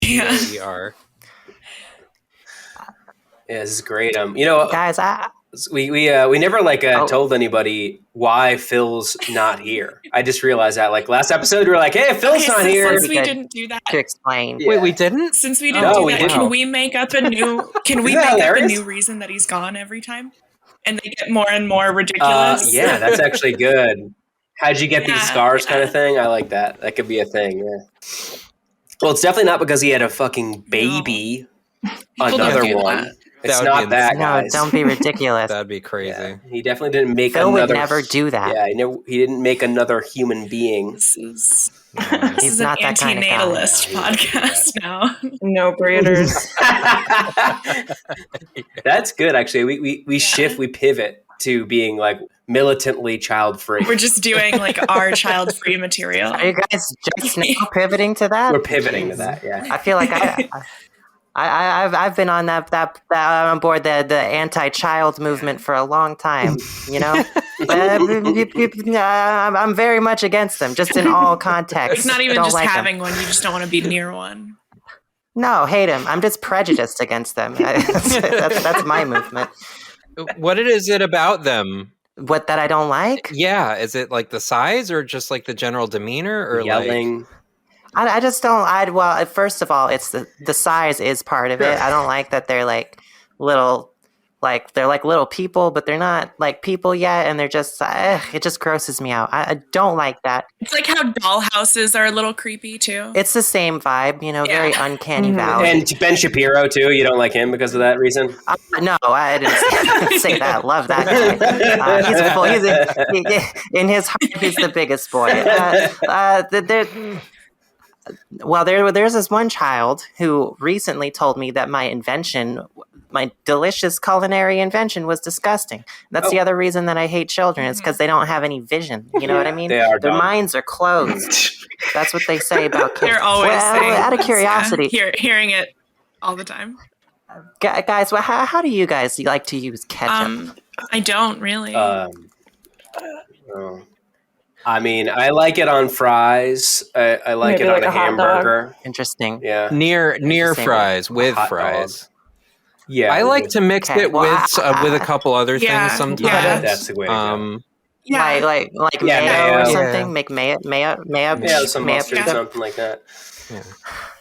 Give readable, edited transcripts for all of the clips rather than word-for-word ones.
Yeah. We are. Yeah, this is great. Guys, we never told anybody why Phil's not here. I just realized that last episode we were like, hey, Phil's not here. Since we didn't do that, to explain. Wait, we didn't? Since we didn't do that, didn't. can we make up a new? Can we make up a new reason that he's gone every time, and they get more and more ridiculous? Yeah, that's actually good. How'd you get these scars, kind of thing? I like that. That could be a thing. Yeah. Well, it's definitely not because he had a fucking baby. No. Another one. That. It's not that, guys. No, don't be ridiculous. That'd be crazy. Yeah, he definitely didn't make Phil another. would never do that. Yeah, he didn't make another human being. This is He's an not that kind of guy. antinatalist podcast now. No breeders. That's good, actually. We shift, we pivot to being militantly child free. We're just doing our child free material. Are you guys just now pivoting to that? We're pivoting to that. Yeah. I feel like I've been on that on board the anti-child movement for a long time, I'm very much against them, just in all contexts. It's not even don't just like having them. one; you just don't want to be near one. No, hate them. I'm just prejudiced against them. That's my movement. What is it about them? What that I don't like? Yeah, is it the size or just the general demeanor or yelling? I just don't. Well, first of all, it's the size is part of it. I don't like that they're little, they're little people, but they're not people yet, and they're just it just grosses me out. I don't like that. It's like how dollhouses are a little creepy too. It's the same vibe, very uncanny valley. And Ben Shapiro too. You don't like him because of that reason? No, I didn't say that. Love that guy. In his heart, he's the biggest boy. There's this one child who recently told me that my delicious culinary invention was disgusting. That's the other reason that I hate children. It's because they don't have any vision. You know what I mean? Their minds are closed. That's what they say about kids. They're always saying out of curiosity. Hearing it all the time. Guys, how do you guys like to use ketchup? I don't really. I mean, I like it on fries. I like it on a hamburger. Interesting. Yeah. Near fries, with fries. Dog. Yeah. I like to mix it with a couple other things sometimes. Yeah, that's the way to go. Yeah. Like mayo or something. Make mayo. Yeah, some mustard, something like that. Yeah.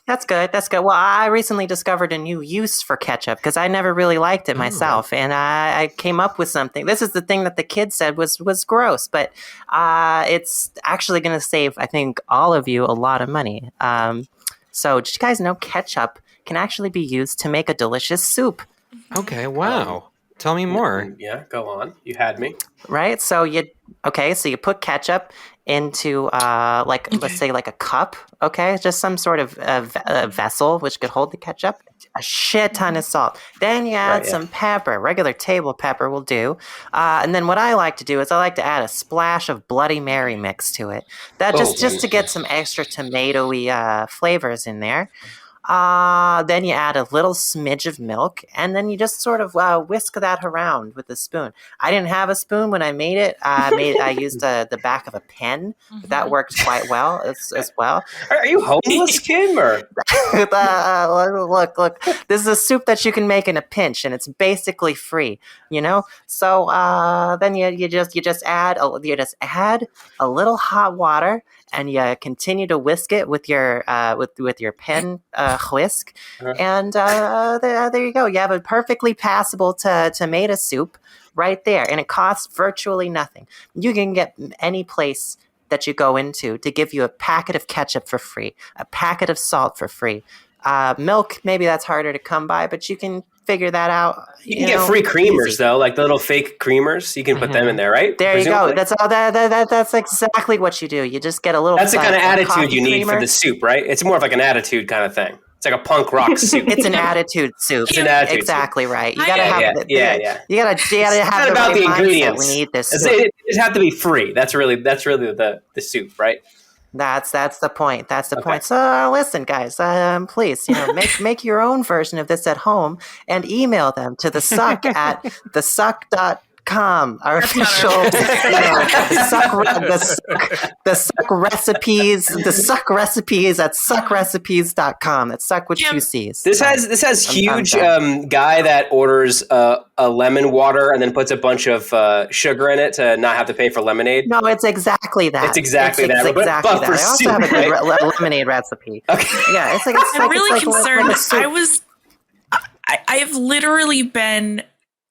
That's good. Well, I recently discovered a new use for ketchup because I never really liked it myself, and I came up with something. This is the thing that the kids said was gross, but it's actually going to save, I think, all of you a lot of money. So, did you guys know ketchup can actually be used to make a delicious soup? Okay, wow. Tell me more. Yeah, go on. You had me. Right? So you put ketchup into let's say a cup, okay? Just some sort of vessel which could hold the ketchup, a shit ton of salt. Then you add some pepper, regular table pepper will do. And then what I like to do is I like to add a splash of Bloody Mary mix to it. That just to get some extra tomatoey flavors in there. Then you add a little smidge of milk, and then you just sort of whisk that around with a spoon. I didn't have a spoon when I made it. I used the back of a pen. But that worked quite well as well. Are you homeless, Kim? Or look, this is a soup that you can make in a pinch, and it's basically free. So then you just add a little hot water. And you continue to whisk it with your pen whisk, and there you go. You have a perfectly passable tomato soup right there, and it costs virtually nothing. You can get any place that you go into to give you a packet of ketchup for free, a packet of salt for free. Milk, maybe that's harder to come by, but you can figure that out. You can get free creamers though, like the little fake creamers. You can put them in there, right? There Presumably. You go. That's all. That's exactly what you do. You just get a little. That's the kind of attitude you need for the soup, right? It's more of like an attitude kind of thing. It's like a punk rock soup. It's an attitude soup. It's an attitude exactly soup. right. You gotta have You gotta have the ingredients. When you eat this soup. It just have to be free. That's really the soup, right? That's the point. That's the point. So listen, guys, please, make your own version of this at home and email them to the Succ at thesucc.com. Succ.com, our That's not official, our- the Succ recipes, the Succ recipes at suckrecipes.com. That's Succ with Yeah. 2 C's. This has I'm huge done. guy that orders a lemon water and then puts a bunch of sugar in it to not have to pay for lemonade. No, it's exactly that. It's exactly that, but exactly that. for I also soup, have a good right? lemonade recipe. Okay. Yeah, it's like I'm really it's like concerned. a soup. I have literally been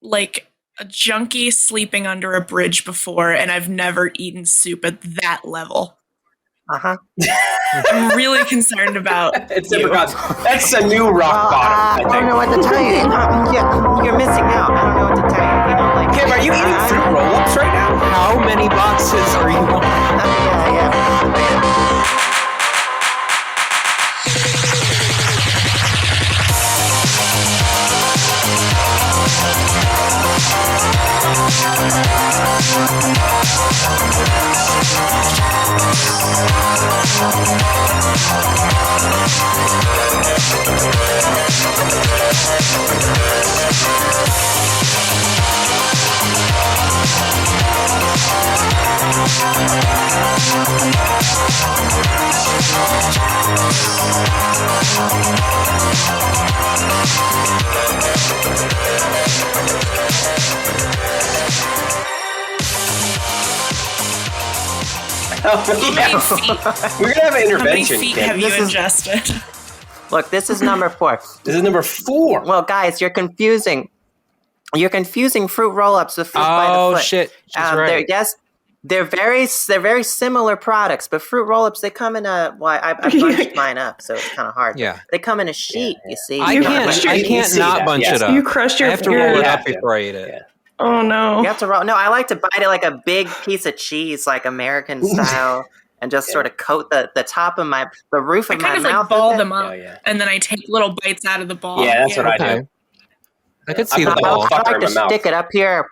like a junkie sleeping under a bridge before, and I've never eaten soup at that level. Uh-huh. I'm really concerned about It's you. that's a new rock bottom, I don't know what to tell you. You're missing out. I don't know what to tell you. You know, like, Kim, are you eating fruit roll-ups right now? How many boxes are you on? Yeah. How many feet, We're gonna have an how many intervention. feet Kim. have you This is- ingested? Look, this is number 4. This is number 4. Well, guys, you're confusing fruit roll-ups with fruit by the Oh foot. shit! She's right. They're very similar products, but fruit roll-ups, they come in a, well, I bunched mine up, so it's kind of hard. Yeah. They come in a sheet, you see. I can't see not that, bunch yes. it up. You crushed I your. have to your- roll it Yeah. up before I eat it. Yeah. Oh no! You have to roll. No, I like to bite it like a big piece of cheese, like American style, and just sort of coat the top of the roof I of my kind of mouth. like ball with it. them up, Yeah. and then I take little bites out of the ball. Yeah, that's what I do. Okay. I could see I the put the ball. whole I fucker like in to my mouth. stick it up here.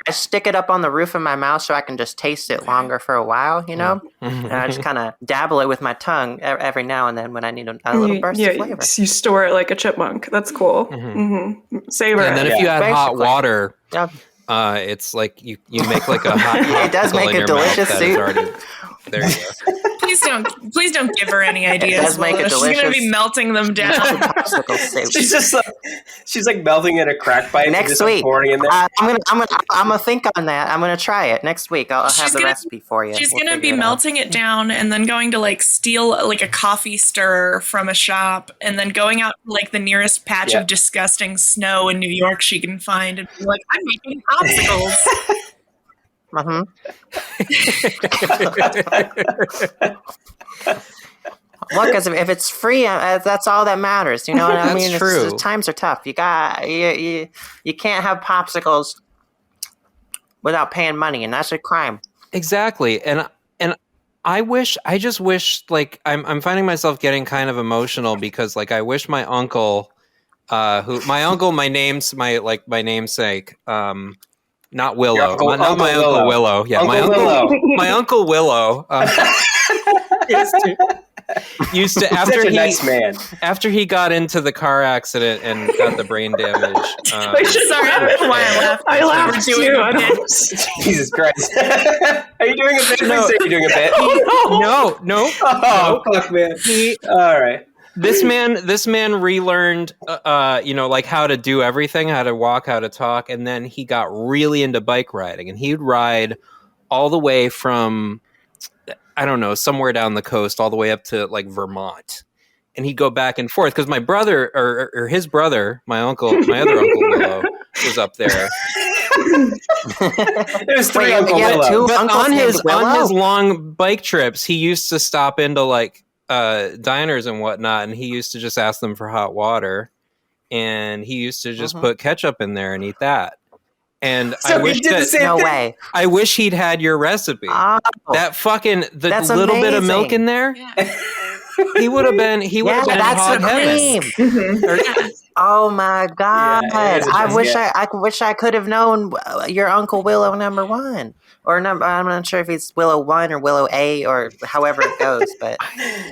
I stick it up on the roof of my mouth so I can just taste it longer for a while, you know? And I just kind of dabble it with my tongue every now and then when I need a little burst of flavor. You store it like a chipmunk. That's cool. Savor And then it. if you add hot Basically. water, Yeah. It's like you make like a hot. It does popsicle make in a your delicious mouth that is soup. already- there you go. Please don't give her any ideas. does make a Willa. She's gonna delicious- be melting them down. Popsicle soup. She's like melting in a crack pipe and Next just like week, pouring in there. I'm gonna think on that. I'm gonna try it next week. I'll have She's the gonna- recipe for you. She's We'll gonna be figure it out. melting it down and then going to like steal like a coffee stirrer from a shop and then going out to like the nearest patch Yeah. of disgusting snow in New York she can find and be like, I'm making popsicles. Mhm. Look, as if it's free, that's all that matters. You know what I That's mean? true. Times are tough. You can't have popsicles without paying money, and that's a crime. Exactly, and I just wish like I'm finding myself getting kind of emotional because like I wish my uncle, my namesake, not Willow, uncle- not Uncle my uncle Willow. Willow, yeah, Uncle Willow. my uncle Willow. Used to Such a nice man. after he got into the car accident and got the brain damage. Sorry, I don't know why I laughed. I laughed We're doing too. a I bit. don't. Jesus Christ. Are you doing a bit? No. Please say you're doing a bit. No. Oh, fuck, man. All right. This man relearned, like how to do everything, how to walk, how to talk, and then he got really into bike riding, and he'd ride all the way from, I don't know, somewhere down the coast, all the way up to like Vermont, and he'd go back and forth because my brother or his brother, my other uncle Willow, was up there. There's three Wait, Uncle you have Willow. two? But Uncles on named his Willow? long bike trips, he used to stop into like diners and whatnot, and he used to just ask them for hot water, and he used to just put ketchup in there and eat that. And So I he wish did the that same No thing. way. I wish he'd had your recipe. Oh, That fucking the That's little bit of milk amazing. in there, Yeah. he would have been in that's hot the heaven. cream. Yeah. Oh my God! Yeah, it is I just- wish yeah. I wish I could have known your Uncle Willow #1, or number. I'm not sure if he's Willow 1 or Willow A or however it goes. But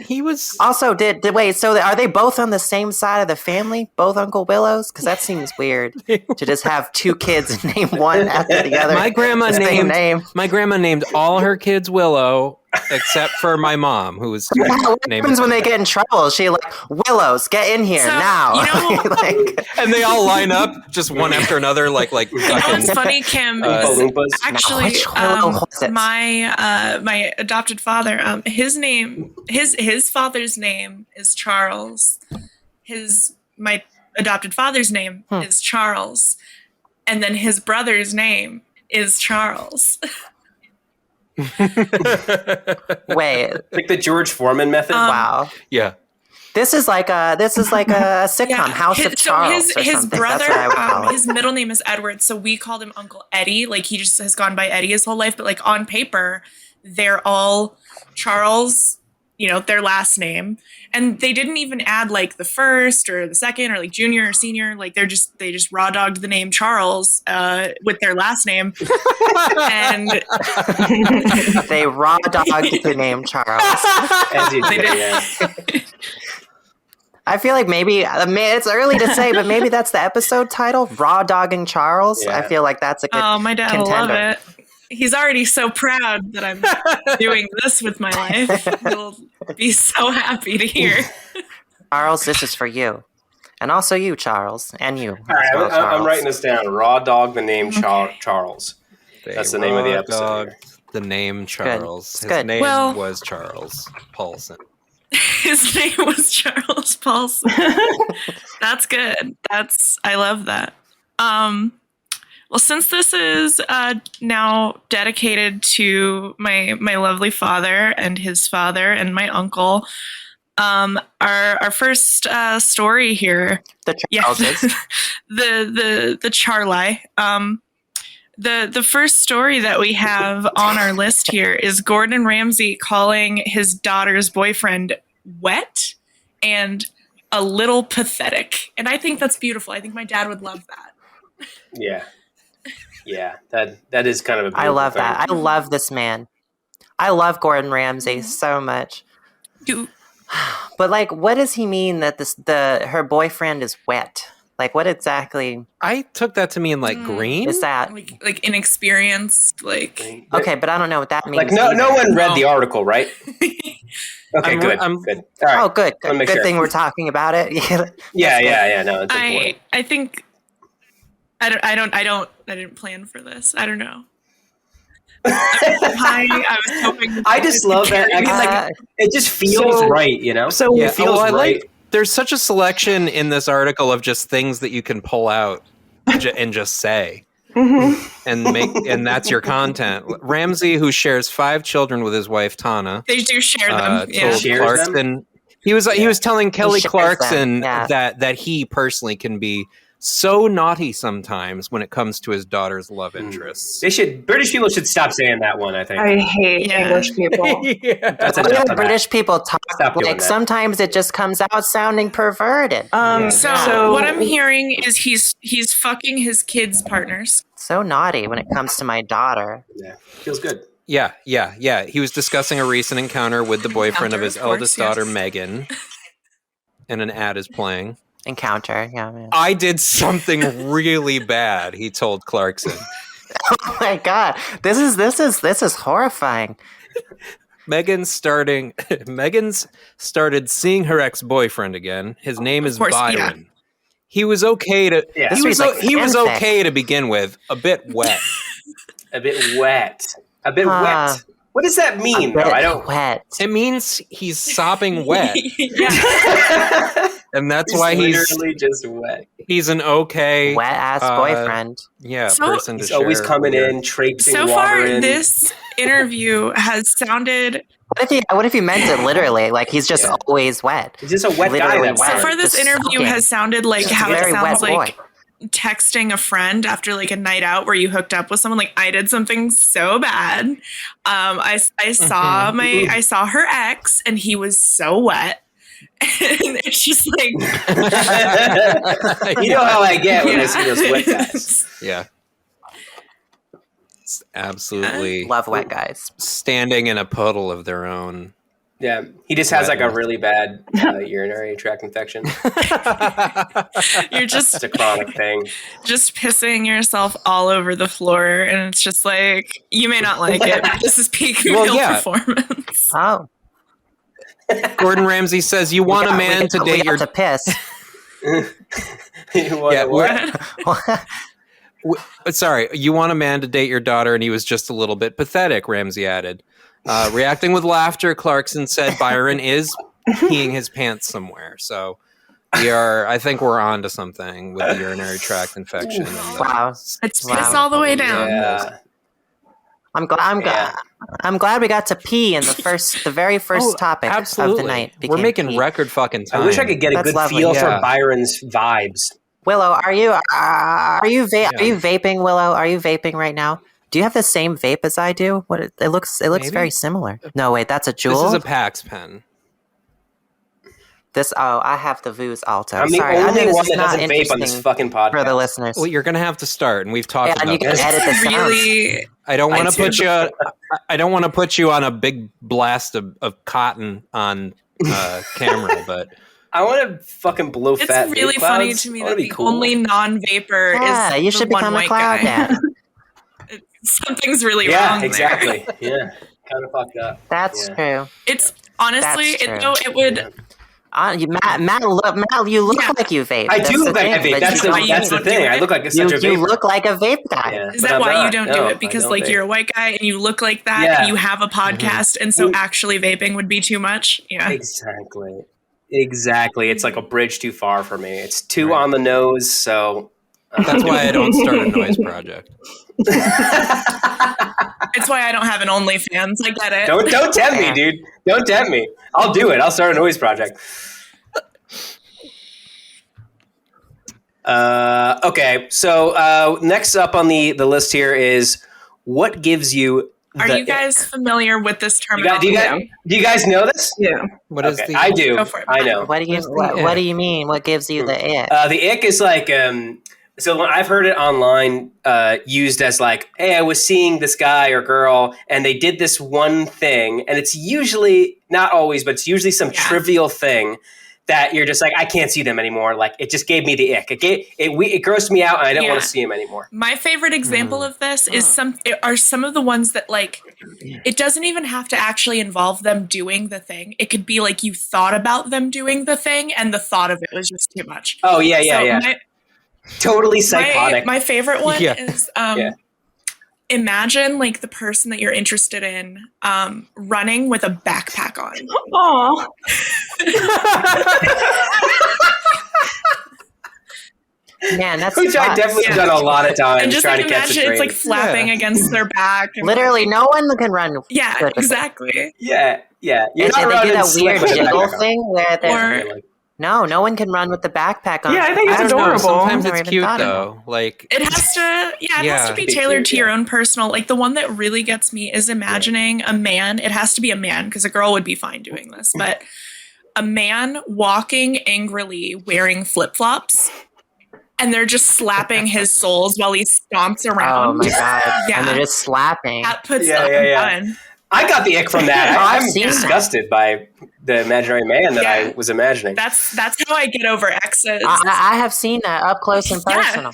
He was also, did wait? So are they both on the same side of the family? Both Uncle Willows? Because that seems weird to just have two kids and name one after the other. my grandma the same name. My grandma named all her kids Willow, except for my mom, who was What named. happens when they get in trouble? She like, Willows, get in here So, now. like, And they all line up just one after another, like you know what's funny, Kim? Oompa Loompas. Actually, Which Willow was it? my adopted father, his father's name is Charles. My adopted father's name is Charles, and then his brother's name is Charles. Wait, Like the George Foreman method. wow. yeah. This is like a sitcom, House of Charles or his something. brother, That's what I would call it. his middle name is Edward, so we called him Uncle Eddie. Like he just has gone by Eddie his whole life, but like on paper, they're all Charles. You know, their last name, and they didn't even add like the first or the second or like junior or senior. Like they just raw dogged the name Charles with their last name, and They raw dogged the name Charles. As you they do, did. yeah. I feel like maybe it's early to say, but maybe that's the episode title, Raw Dogging Charles. Yeah. I feel like that's a good Oh, my dad will love contender. it. He's already so proud that I'm doing this with my life. He'll be so happy to hear. Charles, this is for you. And also you, Charles. And you. All right, as well, I'm Charles. writing this down. Raw dog the name Charles. That's the name of the Raw episode. Dog, the name Charles. It's His good. name Well- was Charles Paulson. His name was Charles Paulson. That's good. I love that. Well, since this is now dedicated to my lovely father and his father and my uncle, our first story here, The Charleses. the Charlie. The first story that we have on our list here is Gordon Ramsay calling his daughter's boyfriend wet and a little pathetic. And I think that's beautiful. I think my dad would love that. Yeah. Yeah, that is kind of a beautiful I love thing. that. I love this man. I love Gordon Ramsay so much. Do- But like, what does he mean that her boyfriend is wet? Like, what exactly I took that to mean like green. is that? like inexperienced, like Okay, but I don't know what that means. Like no either. one read the No. article, right? Okay, I'm- good. I'm- Good. All right. Oh, good. Wanna Good, make good sure. thing we're talking about it. Yeah. No, it's important. I think I didn't plan for this. I don't know. I was hoping. I just love that. I mean, like, it just feels So- right, you know. So Yeah, it feels I right. like. There's such a selection in this article of just things that you can pull out and just say. And that's your content. Ramsey, who shares 5 children with his wife Tana, They do share them. Yeah. told Shares Clarkson he was telling Kelly shares Clarkson them, yeah. that he personally can be so naughty sometimes when it comes to his daughter's love interests. British people should stop saying that one, I think. I hate Yeah. English people. Yeah. That's The enough way of that. British people talk, Stop doing like that. sometimes it just comes out sounding perverted. So what I'm hearing is he's fucking his kids' partners. So naughty when it comes to my daughter. Yeah, feels good. Yeah. He was discussing a recent encounter with the boyfriend of his Encounter, of eldest course, daughter, yes. Megan, and an ad is playing. Encounter, yeah, man. I did something really bad, he told Clarkson. Oh my god, this is horrifying. Megan's started seeing her ex-boyfriend again. His name is course, yeah. Byron. He was okay to Yeah. he This was reads like he was fanfic. okay to begin with, a bit wet. A bit wet. A bit Huh. wet. What does that mean, though? I don't. Wet. It means he's sopping wet, Yeah. and that's why he's literally just wet. an okay Wet ass boyfriend. person to He's share. always coming with. in, traipsing So water far, in. this interview has sounded. What if he meant it literally? Like he's just Yeah. always wet. He's just a wet guy. Literally That wet. So wow. far, this Just interview sucking. has sounded like Just a how it very sounds wet like boy. texting a friend after like a night out where you hooked up with someone. Like I did something so bad. I saw I saw her ex and he was so wet. And it's just like You know how I get when I see those wet guys. Yeah. It's absolutely Love wet guys. standing in a puddle of their own. Yeah, he just has like a really bad urinary tract infection. You're just It's a chronic thing. just pissing yourself all over the floor, and it's just like, you may not like it, but this is peak male performance. Oh, Gordon Ramsay says, you want a man to date your... to piss. Sorry, you want a man to date your daughter, and he was just a little bit pathetic, Ramsay added. Reacting with laughter, Clarkson said Byron is peeing his pants somewhere. So I think we're on to something with the urinary tract infection. Wow. It's piss all the way down. Yeah. I'm glad we got to pee in the very first topic of the night. We're making pee. record fucking time. I wish I could get a That's good lovely. feel for Byron's vibes. Willow, are you vaping, Willow? Are you vaping right now? Do you have the same vape as I do? What it looks Maybe. very similar. No, wait, that's a Juul. This is a Pax pen. I have the Vuse Alto. I'm the Sorry, I know only this one is that not doesn't vape on this interesting fucking podcast. for the listeners. Well, you're gonna have to start, and we've talked and about you can this. edit the sounds. Really, I don't want to put do. you. I don't want to put you on a big blast of cotton on camera, but I want to fucking blow it's fat really vape funny clouds. to me I wanna that be the cool. only non-vapor Yeah, is you the should one become a white cloud guy. dad. Something's really Yeah, wrong there. exactly. Yeah, kind of fucked up. That's true. It's honestly, That's true. it would. Yeah. Matt, you look Yeah. like you vape. I That's do the look like I thing, vape. but That's you the don't that's the do thing. it. I look like such a you vape. look like a vape guy. Yeah, Is but that I'm why not. you don't No, do I it? Because don't like vape. you're a white guy and you look like that, Yeah. and you have a podcast, and so actually vaping would be too much. Yeah. Exactly. It's like a bridge too far for me. It's too on the nose, so that's why I don't start a noise project. It's why I don't have an OnlyFans. I get it. Don't tempt me, dude. Don't tempt me. I'll do it. I'll start a noise project. Okay, so next up on the list here is what gives you Are the you guys familiar with this ick? Do terminology? you guys know this? Yeah. What is Okay, the? I do. Go for it. I know. What do you mean? What gives you the ick? The ick is like so I've heard it online used as like, hey, I was seeing this guy or girl and they did this one thing, and it's usually not always, but it's usually some trivial thing that you're just like, I can't see them anymore. Like it just gave me the ick. It grossed me out, and I don't want to see him anymore. My favorite example of this is some of the ones that like it doesn't even have to actually involve them doing the thing. It could be like you thought about them doing the thing, and the thought of it was just too much. Oh yeah. Totally psychotic. My favorite one Yeah. is imagine like the person that you're interested in running with a backpack on. Aw. Man, that's Which I definitely Yeah. done a lot of times And just trying like to catch a imagine it's train. like flapping against their back. And, literally no one can run. yeah, good with it. exactly. Yeah. You're And not they do running that slick weird with a jiggle backpack on. thing where they're Or no one can run with the backpack on. Yeah, I think it's don't know. adorable. Sometimes Never it's even cute thought of though. Like it has to, it has to be Be tailored cute, to your own personal. Like the one that really gets me is imagining a man. It has to be a man because a girl would be fine doing this, but a man walking angrily wearing flip flops, and they're just slapping his soles while he stomps around. Oh my god! Yeah. And they're just slapping. That puts Yeah, them yeah. fun. I got the ick from that. I've I'm seen that. disgusted by the imaginary man that I Yeah. was imagining. That's how I get over exes. I have seen that up close and Yeah. personal.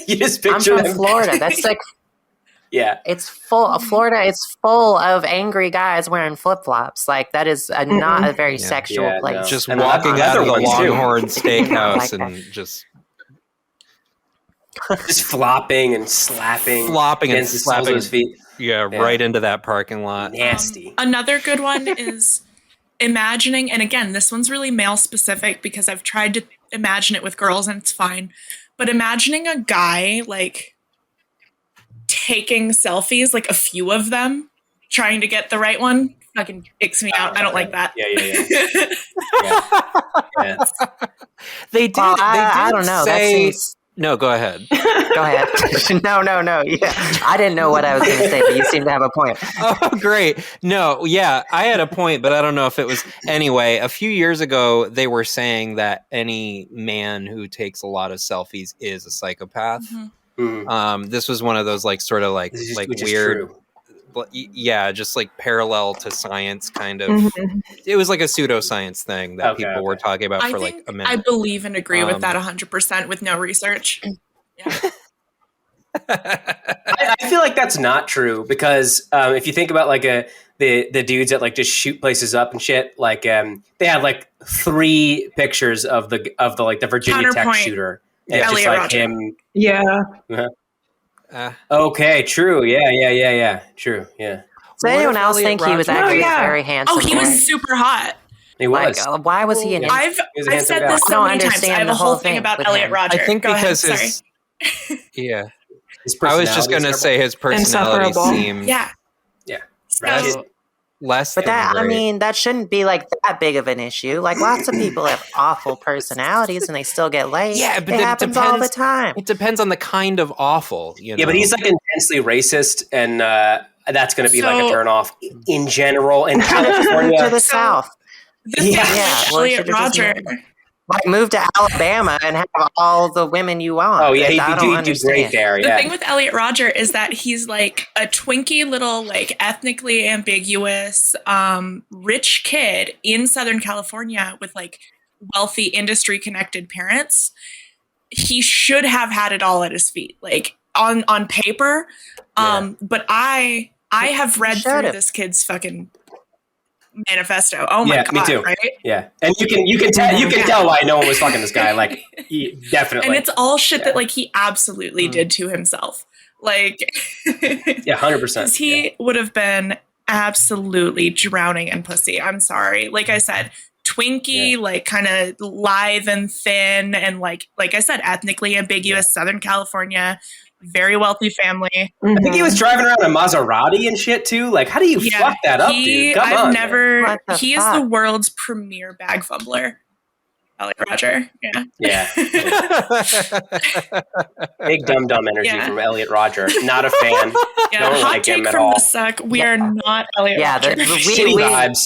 You just I'm picture from them. Florida. That's like Yeah. it's full. Florida is full of angry guys wearing flip flops. Like that is not a very sexual Yeah, place. no. just And walking leather out of the ones, too. Longhorn Steakhouse Like that. and just Just flopping and slapping. flopping and against the soles of slapping. his feet. Yeah, right into that parking lot. Nasty. Another good one is imagining, and again, this one's really male specific because I've tried to imagine it with girls and it's fine. But imagining a guy like taking selfies, like a few of them, trying to get the right one, fucking icks me out. I don't like that. Yeah. They did. Well, they did I don't know. That Say, seems. no, go ahead. Go ahead. No. Yeah, I didn't know what I was going to say, but you seem to have a point. Oh, great. No, yeah, I had a point, but I don't know if it was. Anyway, a few years ago, they were saying that any man who takes a lot of selfies is a psychopath. Mhm. This was one of those like sort of like Which is weird, true. yeah, just like parallel to science kind of. Mhm. It was like a pseudoscience thing that people were talking about I for like think a minute. I believe and agree with that 100% with no research. Yeah. I feel like that's not true because if you think about like the dudes that like just shoot places up and shit, like they had like 3 pictures of the like the Virginia Tech Counterpoint. shooter. Yeah. And it's just Elliot like Rodger. him. Yeah. Okay, true. Yeah. True. Yeah. Does What anyone if else Elliot think he was Rodger- actually No, yeah. very handsome? Oh, he boy? was super hot. He Like, was. why was he an? Yeah. I've was a I've handsome said guy. this I so don't many times. understand I have the a whole whole thing thing about with Elliot him. Rodger. I think Go because ahead. his Sorry. His I was just personality is gonna terrible. say his personality Insufferable. seemed Yeah. Yeah. So, less But than that, I great. mean, that shouldn't be like that big of an issue. Like lots of people have awful personalities and they still get laid. Yeah, but it it happens all the depends- time. It depends on the kind of awful, you know. Yeah, but he's like intensely racist, and that's going to be like a So- turnoff in general in to California. the So- South. the thing Yeah. with Yeah, well, Elliot should've just Rodger. Like move to Alabama and have all the women you want. Oh yeah, Like, I don't he'd do great understand. there. The Yeah, thing with Elliot Rodger is that he's like a twinky little, like ethnically ambiguous, rich kid in Southern California with like wealthy industry connected parents. He should have had it all at his feet, like on paper. But I have read through Should've. this kid's fucking manifesto. Oh my Yeah, god, me too. right? yeah, and you can tell why no one was fucking this guy. Like, definitely. And it's all shit Yeah. that like he absolutely did to himself. Like, yeah, 100%. because he would have been absolutely drowning in pussy. I'm sorry. Like I said, twinky, like kind of lithe and thin, and like I said, ethnically ambiguous, Southern California, very wealthy family. I think he was driving around a Maserati and shit too. Like, how do you fuck that up, dude? Come I've on, never. What the He is fuck? the world's premier bag fumbler. Elliot Rodger. Yeah. Yeah, big dumb energy Yeah. from Elliot Rodger. Not a fan. Yeah. Don't Hot like take him at from all. the Succ. We are not Elliot Yeah, Rodger. Shitty vibes.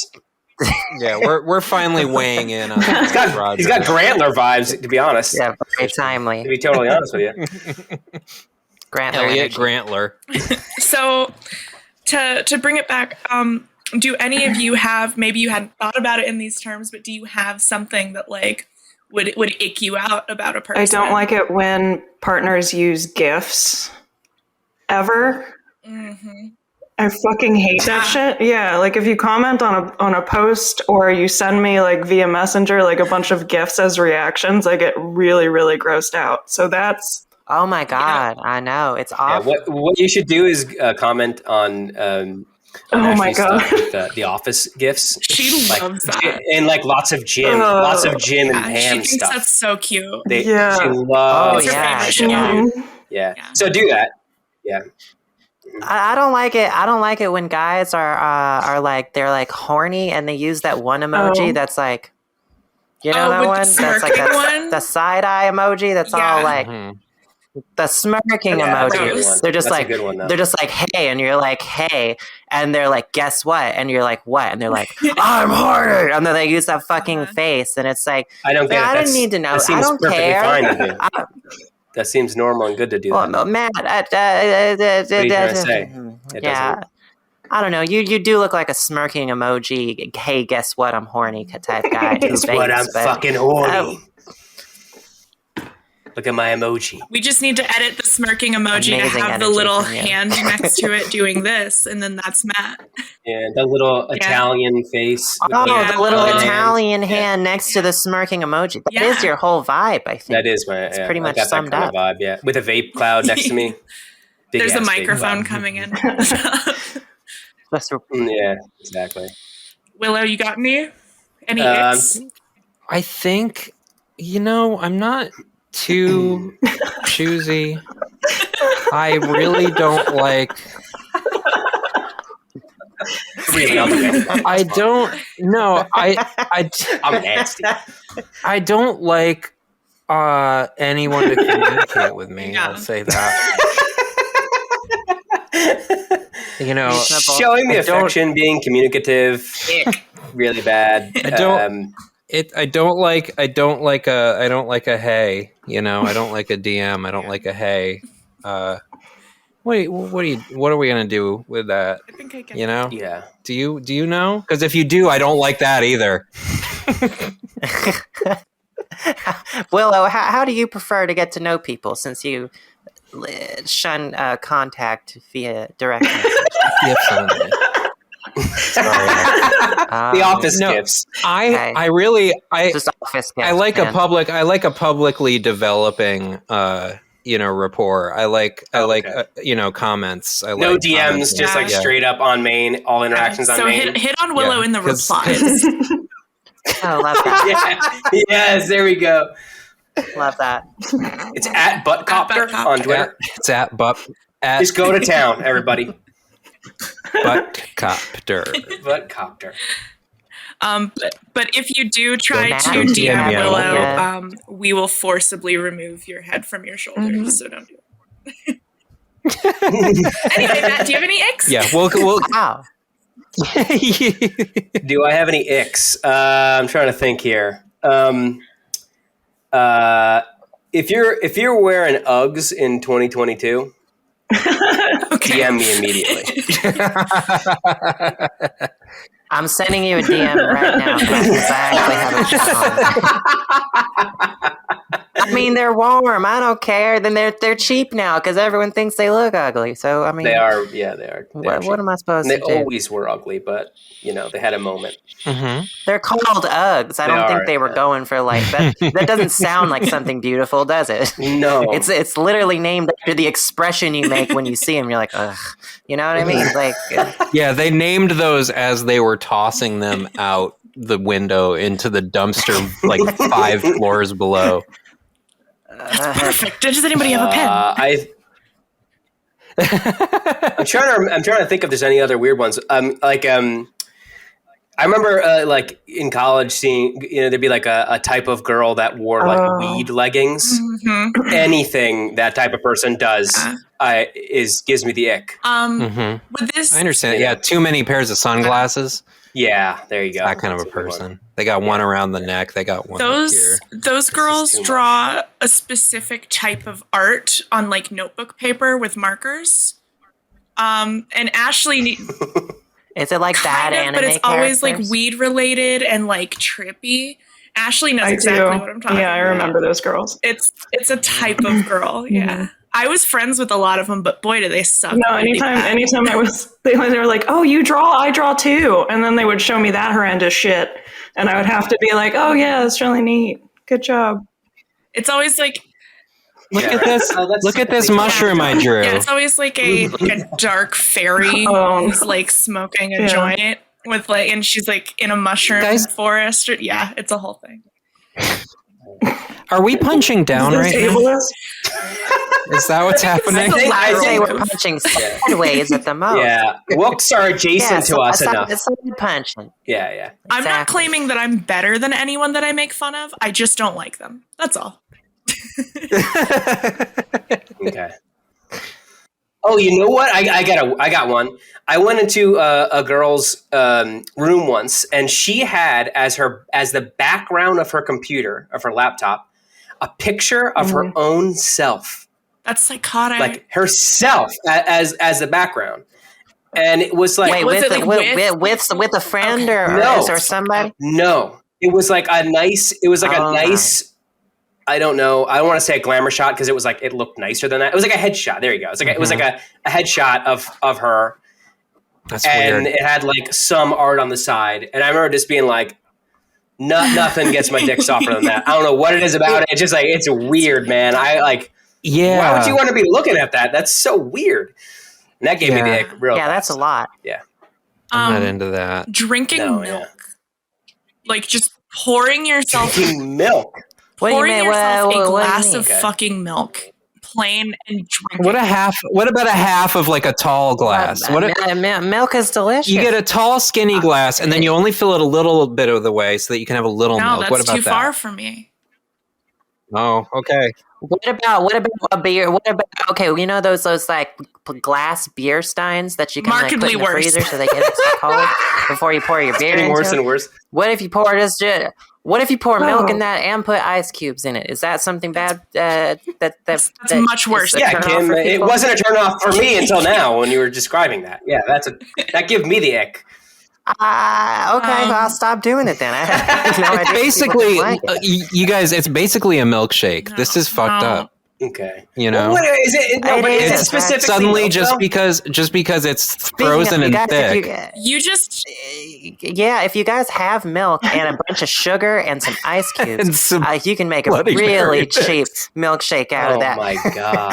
Yeah, we're finally weighing in on He's got Roger. he's got Grantler vibes, to be honest. Yeah, very To timely. be totally honest with you. Grant Elliot Grantler. So to bring it back, do any of you have, maybe you hadn't thought about it in these terms, but do you have something that like would ick you out about a person? I don't like it when partners use GIFs. Ever. Mm-hmm. I fucking hate that shit. Yeah, like if you comment on a post or you send me like via Messenger like a bunch of GIFs as reactions, I get really, really grossed out. So that's Oh my god, I know. It's Yeah, awful. what you should do is comment on Oh my Ashley's God. stuff with the Office gifs. She Like, loves that. and like lots of Jim and Yeah, she Pam thinks stuff. that's so cute. Yeah. She Oh, loves It's her yeah. favorite shit. Mhm. Yeah. Yeah. So do that. Yeah. I don't like it. I don't like it when guys are like they're like horny and they use that one emoji Oh. that's like, you know Oh, that with the one? That's like smirking one? the side eye emoji. That's Yeah. all like Mhm. the smirking Yeah, that's a good emoji. one. They're just That's a like good one, though. they're just like hey, and you're like hey, and they're like guess what, and you're like what, and they're like I'm horny, and then they use that fucking Uh-huh. face, and it's like I don't get it. I That's- didn't need to know. That I seems don't perfectly care. fine to do. That seems normal and good to do Well, that. no, Matt. What are you trying to say? It Yeah. doesn't- I don't know. You do look like a smirking emoji. Hey, guess what? I'm horny type guy. who Guess what? I'm vapes, but- fucking horny. Oh. Look at my emoji. We just need to edit the smirking emoji Amazing to have the energy little from you. hand next to it doing this, and then that's Matt. Yeah, the little Italian face. with Oh, Yeah, the little the hand. Italian hand next to the smirking emoji. That is Yeah. your whole vibe, I think. That is my. It's yeah, pretty I much got that summed kind up. of vibe. Yeah, with a vape cloud next to me. Big There's a ass vape microphone cloud. coming in. That's Yeah, exactly. Willow, you got any? Any Um, icks? I think, I'm not too choosy. I really don't like. Really, I don't. No, I'm nasty. I don't like anyone to communicate with me. Yeah. I'll say that. Showing me I don't- affection, being communicative, really bad. I don't- I don't like a hey, I don't like a DM. I don't like a hey. what are we gonna do with that? I think I get You know? Yeah. Do you know? Because if you do, I don't like that either. Willow, how do you prefer to get to know people since you shun contact via direct message? Gifts only. The office no. gifts. I really Just office I gifts, like man. a publicly developing rapport. I like comments. I No like DMs, comments. just like straight up on main, all interactions on so main. hit on Willow Yeah, in the 'cause- replies. Oh, love that. Yeah. Yes, there we go. Love that. It's at Buttcopter Buttcopter. on Twitter. It's at Just go to town, everybody. Buttcopter. Buttcopter. But if you do try Don't to have to DM DM Willow, yeah. we will forcibly remove your head from your shoulders. So don't do it. Anyway, Matt, do you have any icks? Yeah, we'll Wow. Do I have any icks? I'm trying to think here. If you're wearing Uggs in 2022, Okay. DM me immediately. I'm sending you a DM right now because I actually have a shirt on. I mean, they're warm. I don't care. Then they're cheap now because everyone thinks they look ugly. So I mean, They are. Yeah, they are. What am I supposed They to do? always were ugly, but they had a moment. Mhm. They're called Uggs. I don't think they were going for like that. That doesn't sound like something beautiful, does it? No, It's literally named after the expression you make when you see them. You're like, ugh. You know what I mean? Like, Yeah, they named those as they were tossing them out the window into the dumpster like 5 floors below. Perfect. Does anybody have a pen? I'm trying to think if there's any other weird ones. I remember like in college seeing there'd be like a type of girl that wore like weed leggings. Mm-hmm. Anything that type of person does gives me the ick. Mhm. With this, I understand. Yeah, too many pairs of sunglasses. Yeah, there you go. That kind of a That's good one. person. They got one around the neck. They got one up here. those girls too draw a specific type of art on like notebook paper with markers. And Ashley is it like bad kind of, anime but it's always like characters? weed related and like trippy. Ashley knows I exactly do. what I'm talking Yeah, I about. remember those girls. It's a type of girl. Yeah. I was friends with a lot of them, but boy, do they suck. No, really anytime bad. I was, they were like, "Oh, you draw, I draw too," and then they would show me that horrendous shit, and I would have to be like, "Oh yeah, that's really neat. Good job." It's always like Look at this! Look at this mushroom I drew. yeah, it's always like a dark fairy Oh. who's like smoking a Yeah. joint with like, and she's like in a mushroom Guys- forest. Yeah, it's a whole thing. Are we punching down right now? Ableist? Is that what's happening? I I'd say think- we're punching sideways at the most. Yeah, Wooks are adjacent to us enough. It's punching. Yeah. I'm not Exactly. claiming that I'm better than anyone that I make fun of. I just don't like them. That's all. Okay. Oh, you know what? I got one. I went into a girl's room once, and she had as the background of her computer, of her laptop, a picture of her own self, That's psychotic. like herself as the background, and it was like Wait, was with, it like with a friend No. or somebody? no, it was like a nice. It was like Oh, a nice. I don't know. I don't want to say a glamour shot because it was like it looked nicer than that. It was like a headshot. There you go. It was like a headshot of her. That's And weird. it had like some art on the side, and I remember just being like, nothing gets my dick softer than that. I don't know what it is about it. It's just like it's weird, man. Yeah. Why would you want to be looking at that? That's so weird. And that gave me the Yeah. ick real Yeah, that's a fast. lot. I'm not into that. drinking No, milk. yeah. Like just pouring yourself Drinking milk. What do you pouring mean? yourself What a do you glass mean? of Okay. fucking milk, plain and drink What it. about a half of like a tall glass? Milk is delicious. You get a tall, skinny glass, and then you only fill it a little bit of the way so that you can have a little No, milk. that's What about too that? far for me. Oh, okay. What about a beer? What about you know those like glass beer steins that you can like, put Markedly in the worse. freezer so they get extra cold before you pour your beer Getting into worse them? and worse. What if you pour What if you pour milk in Oh. that and put ice cubes in it? Is that something bad? That's much worse. is a Yeah, turn off Kim, for it people? wasn't a turnoff for me until now when you were describing that. Yeah, that gave me the ick. Okay, well, I'll stop doing it then. I have no idea It's if people basically, like it. you guys. It's basically a milkshake. This is fucked No. up. Okay. You know, Well, what is it? No, It but is is, it specifically suddenly milk, just though? because it's Speaking frozen of, you and guys, thick. You just Yeah, if you guys have milk and a bunch of sugar and some ice And cubes, some you can make a Bloody really Mary cheap milkshake out of Oh that. my god.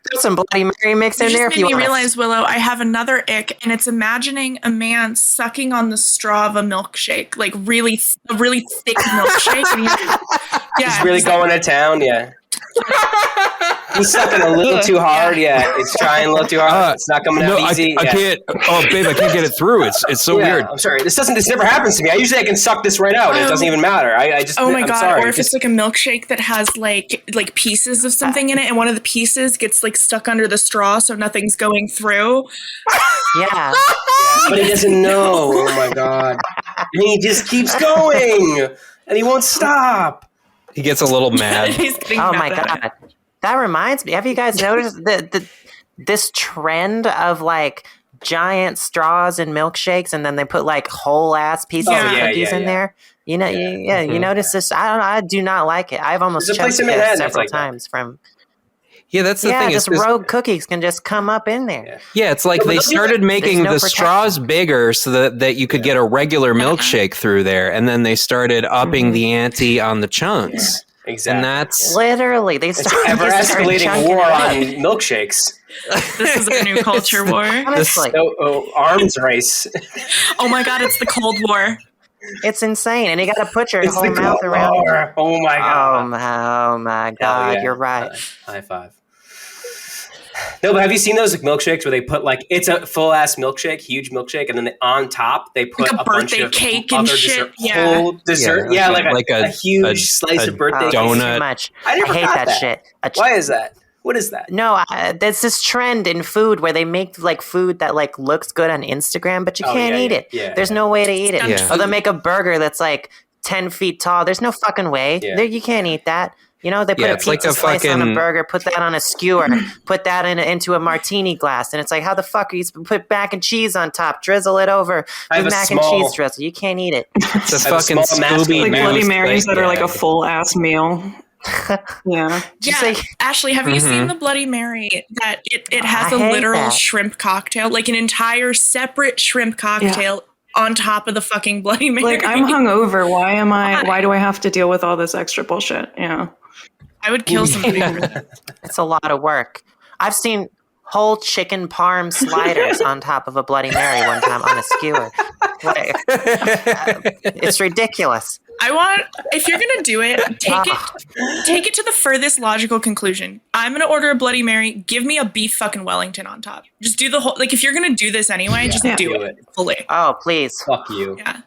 There's some Bloody Mary mix You in there just if you made me want. realize, Willow, I have another ick, and it's imagining a man sucking on the straw of a milkshake, like a really thick milkshake. And He's really going to town, yeah. He's sucking a little too hard, yeah. It's trying a little too hard. It's not coming out easy. I yeah. can't. Oh, babe, I can't get it through. It's so Yeah, weird. I'm sorry. This never happens to me. I can suck this right out. It doesn't even matter. I just. Oh my I'm god! sorry. Or if it's like a milkshake that has like pieces of something in it, and one of the pieces gets like stuck under the straw, so nothing's going through. Yeah. but he doesn't know. Oh my god! And he just keeps going, and he won't stop. He gets a little mad. He's getting Oh mad my at it. god. That reminds me. Have you guys noticed this trend of like giant straws in milkshakes, and then they put like whole ass pieces Oh, of yeah, cookies in there? You know, you notice this. I do not like it. I've almost There's a place choked in it Manhattan that's several like that. times from. Yeah, that's the thing. Just rogue cookies can just come up in there. Yeah, it's like No, but they they'll do started making There's no the protection. straws bigger so that you could get a regular milkshake through there, and then they started upping the ante on the chunks. Exactly. And that's Literally, they It's started ever escalating chunking war it up. on milkshakes. This is a new culture war. Honestly, Arms race. Oh my god! It's the Cold War. it's insane, and you got to put your It's whole the mouth Cold around. War. Oh my god. Oh my Hell god, yeah. you're right. High five. No, but have you seen those like milkshakes where they put like it's a full ass milkshake, huge milkshake, and then on top they put Like a bunch birthday of cake and other shit, dessert, yeah. whole dessert, Yeah, like a huge slice of birthday Oh, cake. it's donut. too much. I never hate got that that. shit. Why is that? What is that? No, there's this trend in food where they make like food that like looks good on Instagram, but you Oh, can't yeah, eat yeah, it. yeah, There's yeah. no way to eat it. Yeah. Or they'll make a burger that's like 10 feet tall. There's no fucking way. Yeah. You can't eat that. You know, they put Yeah, a it's like pizza a slice on a fucking- burger, put that on a skewer, put that into a martini glass, and it's like, how the fuck are you put mac and cheese on top, drizzle it over I have with a mac small- and cheese drizzle? You can't eat it. it's a I have a fucking small masculine Scooby Like Moose Bloody Marys thing. that are like Yeah. a full ass meal. Yeah. Did you Yeah, say- Ashley, have you Mhm. seen the Bloody Mary? That it has I a hate literal that. shrimp cocktail, like an entire separate shrimp cocktail on top of the fucking Bloody Mary. Like I'm hungover. Why do I have to deal with all this extra bullshit? Yeah. I would kill somebody over that. It's a lot of work. I've seen whole chicken parm sliders on top of a Bloody Mary one time on a skewer. Like, it's ridiculous. If you're gonna do it, take it to the furthest logical conclusion. I'm gonna order a Bloody Mary. Give me a beef fucking Wellington on top. Just do the whole. Like if you're gonna do this anyway, just Yeah. do Do it it. fully. Oh, please. Fuck you. Yeah.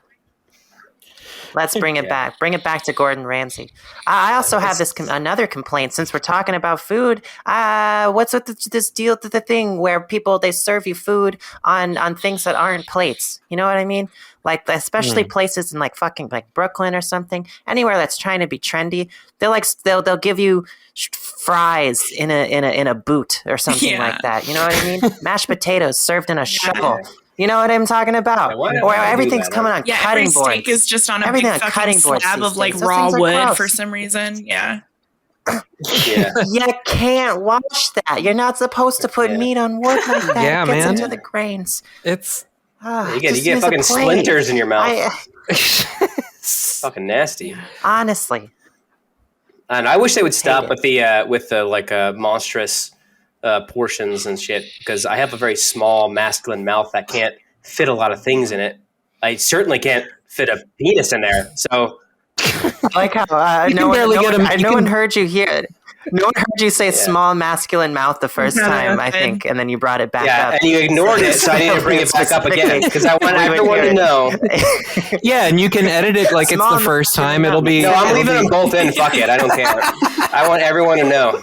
Let's bring it back. Bring it back to Gordon Ramsay. I also have another complaint since we're talking about food. What's with this deal to the thing where they serve you food on things that aren't plates? You know what I mean? Like especially places in like fucking like Brooklyn or something. Anywhere that's trying to be trendy, they'll give you fries in a boot or something Yeah. like that. You know what I mean? Mashed potatoes served in a shovel. You know what I'm talking about? Yeah, why Or do everything's that? coming on Yeah, cutting every boards. steak is just on a Everything big on fucking cutting boards slab these of like days. Those raw things are wood gross. for some reason. Yeah. Yeah. You can't wash that. You're not supposed to put Yeah. meat on wood like that. Yeah, it gets man. into the grains. It's You get fucking splinters in your mouth. Fucking nasty. Honestly. And I wish they would stop Hate it. with the like monstrous portions and shit because I have a very small masculine mouth that can't fit a lot of things in it. I certainly can't fit a penis in there. So I like how You can barely get 'em- you no one can- heard you here. No one heard you say small masculine mouth the first No, time, no, I think, and then you brought it back yeah, up. and you ignored it, so I need to bring it back up again because I want We would everyone hear to it. know. yeah, and you can edit it like it's Small the first time. It'll be. No, I'm it'll leaving be- them both in. Fuck it, I don't care. I want everyone to know.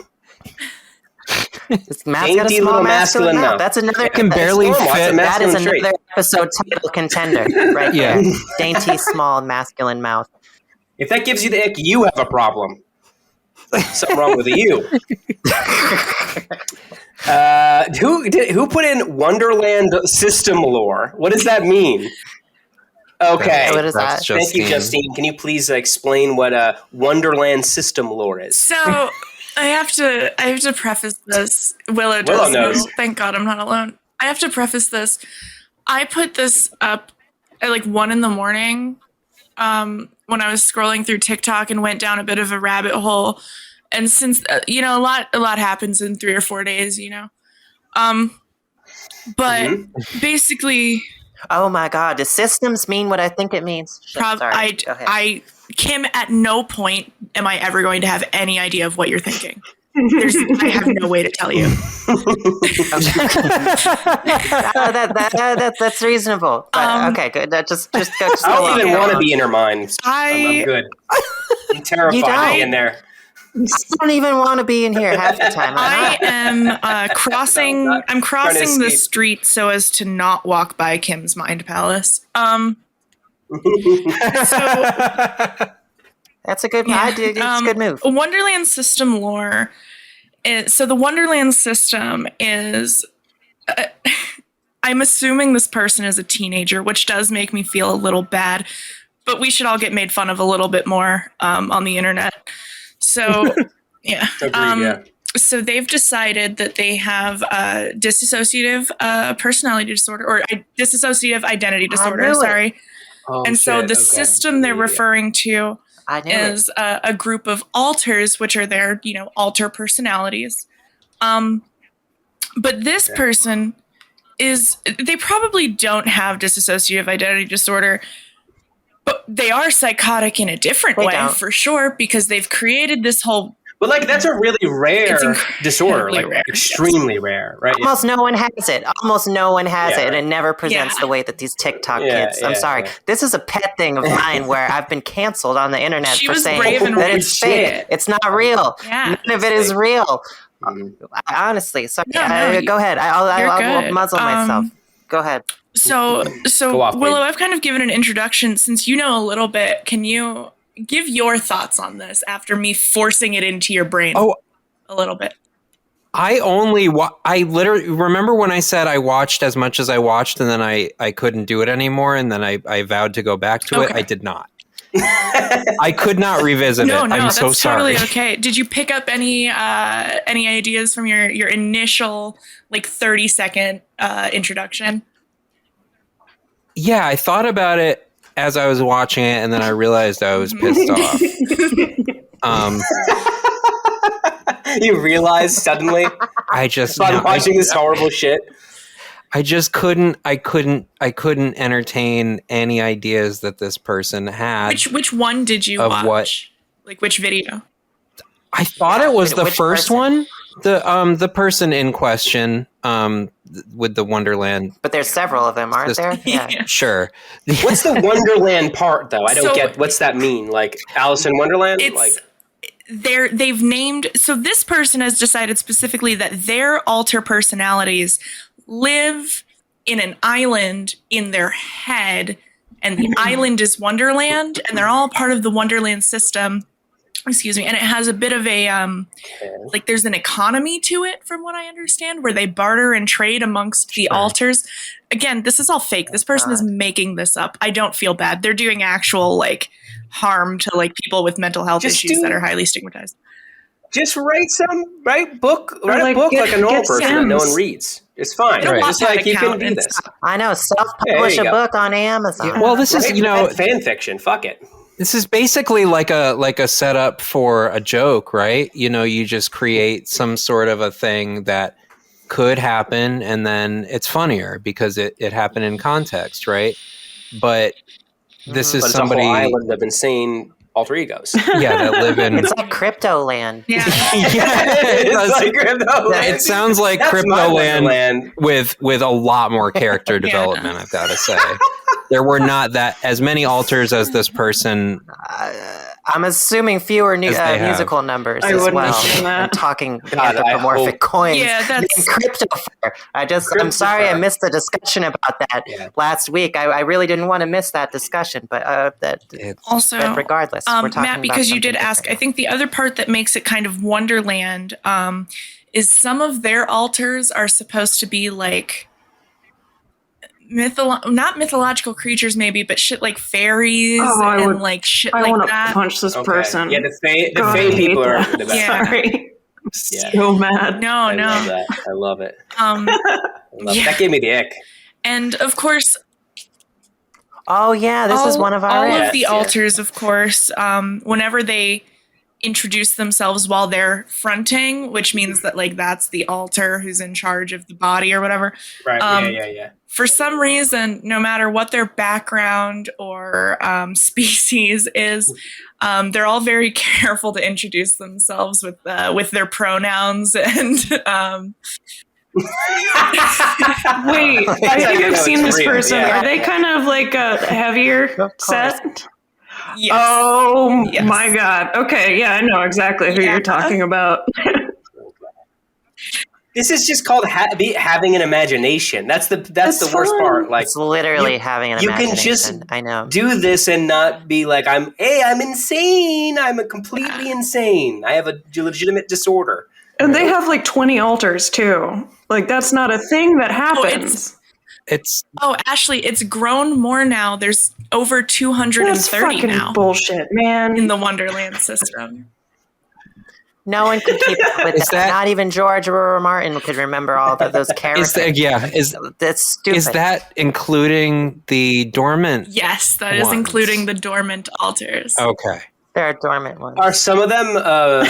Matt's got a Dainty small little masculine masculine mouth. mouth. That's another. It can barely normal. It's a fit. That is masculine trait. another episode title contender right Yeah. there. Dainty, small, masculine mouth. If that gives you the ick, you have a problem. Something wrong with you. Who put in Wonderland system lore? What does that mean? Okay. What is that? Thank you, Justine. Can you please explain what a Wonderland system lore is? So I have to preface this. Willow does know. Thank God I'm not alone. I have to preface this. I put this up at like 1 a.m. When I was scrolling through TikTok and went down a bit of a rabbit hole. And since a lot happens in 3 or 4 days, but basically. Oh my God! Does systems mean what I think it means? Kim, at no point am I ever going to have any idea of what you're thinking. I have no way to tell you. That's reasonable. But, okay, good. Just go. I don't even want to be in her mind. I'm good. I'm terrified in there. I don't even want to be in here half the time. I am crossing. I'm crossing the street so as to not walk by Kim's mind palace. That's a good idea. It's a good move. Wonderland system lore. So the Wonderland system is. I'm assuming this person is a teenager, which does make me feel a little bad. But we should all get made fun of a little bit more on the internet. So, yeah. Agreed, So they've decided that they have dissociative personality disorder or dissociative identity disorder. Sorry. And so the system they're referring to is a group of alters, which are their, alter personalities. But this person they probably don't have dissociative identity disorder. But they are psychotic in a different way, for sure, because they've created this whole... But, that's a really rare disorder. Extremely rare, right? Almost no one has it. Almost no one has it, and it never presents the way that these TikTok kids... I'm sorry. This is a pet thing of mine where I've been canceled on the internet for saying that it's fake. It's not real. Yeah, none of it is real. Honestly, sorry. Go ahead. I'll muzzle myself. Go ahead. So Willow, I've kind of given an introduction. Since you know a little bit, can you give your thoughts on this after me forcing it into your brain a little bit? I literally remember when I said I watched as much as I watched and then I couldn't do it anymore and then I vowed to go back to it. I did not. I could not revisit it. I'm so sorry. Totally okay. Did you pick up any ideas from your initial 30-second introduction? Yeah, I thought about it as I was watching it, and then I realized I was pissed off. You realized suddenly? Watching this horrible shit. I just couldn't entertain any ideas that this person had. Which one did you watch? Which video? I thought it was the first one. The person in question with the Wonderland. But there's several of them, aren't there? Yeah. Sure. What's the Wonderland part, though? I don't get. What's that mean? Like Alice in Wonderland? They've named. So this person has decided specifically that their alter personalities live in an island in their head, and the island is Wonderland, and they're all part of the Wonderland system. Excuse me. And it has a bit of a, there's an economy to it, from what I understand, where they barter and trade amongst the alters. Again, this is all fake. This person is making this up. I don't feel bad. They're doing actual, harm to, people with mental health issues that are highly stigmatized. Just write a book like a normal person that no one reads. It's fine. Right. Just you can do this. I know. Self-publish a book on Amazon. Yeah. Well, this is, fan fiction. Fuck it. This is basically like a setup for a joke, right? You just create some sort of a thing that could happen, and then it's funnier because it happened in context, right? But this is somebody... It's a whole island of insane alter egos. Yeah, that live in... It's like Crypto Land. Yeah. It's like Crypto Land. It sounds like Crypto Land with a lot more character development, I've got to say. There were not as many alters as this person I'm assuming fewer As they have. musical numbers I as wouldn't well. assume that. And talking God, I anthropomorphic hope- coins. Yeah, that's- named Cryptofur. I'm sorry I Cryptofur. missed the discussion about that Yeah. last week. I really didn't want to miss that discussion, but It's Also, but regardless, we're talking Matt, because about you did something ask, I different. think the other part that makes it kind of Wonderland is some of their altars are supposed to be like not mythological creatures, maybe, but shit like fairies I and would- like shit I like want to that. punch this Okay. person. Yeah, the Fae God, I hate people are that. the best. Yeah. Sorry. I'm Yeah. so mad. No, I no. love that. I love it. I love it. Yeah. That gave me the ick. And of course, Oh yeah, this is one of our. all Yes, of the yeah. altars, of course, whenever they introduce themselves while they're fronting, which means that like that's the altar who's in charge of the body or whatever. Right. Yeah. For some reason, no matter what their background or species is, they're all very careful to introduce themselves with their pronouns and. Wait, I think I've seen this person. Yeah. Are they kind of like a heavier set? Yes. Oh Yes. my god. Okay, yeah, I know exactly who Yeah. you're talking about. This is just called having an imagination. That's the That's worst fine. part. Like It's literally you- having an you can imagination. just I know. do this and not be like I'm insane. I'm a completely insane. I have a legitimate disorder. And they have like 20 altars too. Like that's not a thing that happens. it's Oh, Ashley, it's grown more now. There's over That's 230 fucking now bullshit, man. in the Wonderland system. No one could keep up with Is that. that- Not even George or Martin could remember all those characters. That's stupid. is that including the dormant? Yes, that is Ones. including the dormant altars. Okay. There are dormant ones. Are some of them? Are